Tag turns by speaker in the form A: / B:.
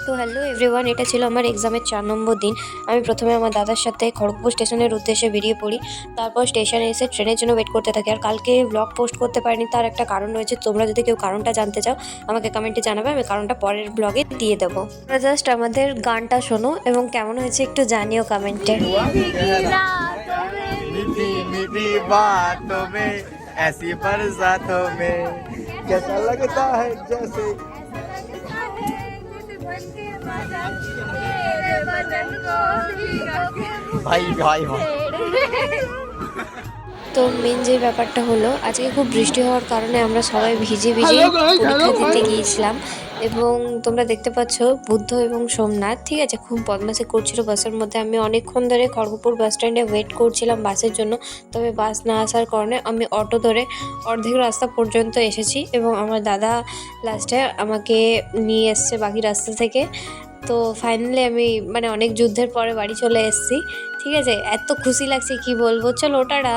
A: তো hello everyone, এটা ছিল আমার এক্সামের 4 নম্বর দিন। আমি প্রথমে আমার দাদার সাথে খড়গপুর স্টেশনের উদ্দেশ্যে বেরিয়ে পড়ি। তারপর স্টেশনে এসে ট্রেনের জন্য ওয়েট করতে থাকি। আর কালকে ব্লগ পোস্ট করতে পারিনি, তার একটা কারণ রয়েছে। তোমরা যদি কেউ কারণটা জানতে চাও আমাকে কমেন্টে জানাবে, আমি কারণটা পরের ব্লগে দিয়ে দেবো। তোমরা জাস্ট আমাদের গানটা শোনো এবং কেমন হয়েছে একটু জানিও কমেন্টে।
B: मीठी मीठी बातों में ऐसी बरसातों में कैसा लगता है जैसे भाई भाई भाई
A: তো মেন যে ব্যাপারটা হলো, আজকে খুব বৃষ্টি হওয়ার কারণে আমরা সবাই ভিজে ভিজে পরীক্ষা দিতে গিয়েছিলাম। এবং তোমরা দেখতে পাচ্ছ বুদ্ধ এবং সোমনাথ ঠিক আছে খুব বদমাশি করছিল বাসের মধ্যে। আমি অনেকক্ষণ ধরে খড়গপুর বাস স্ট্যান্ডে ওয়েট করছিলাম বাসের জন্য, তবে বাস না আসার কারণে আমি অটো ধরে অর্ধেক রাস্তা পর্যন্ত এসেছি এবং আমার দাদা লাস্টে আমাকে নিয়ে এসছে বাকি রাস্তা থেকে। তো ফাইনালি আমি অনেক যুদ্ধের পরে বাড়ি চলে এসেছি। ঠিক আছে, এত খুশি লাগছে কি বলবো। চলো টাটা।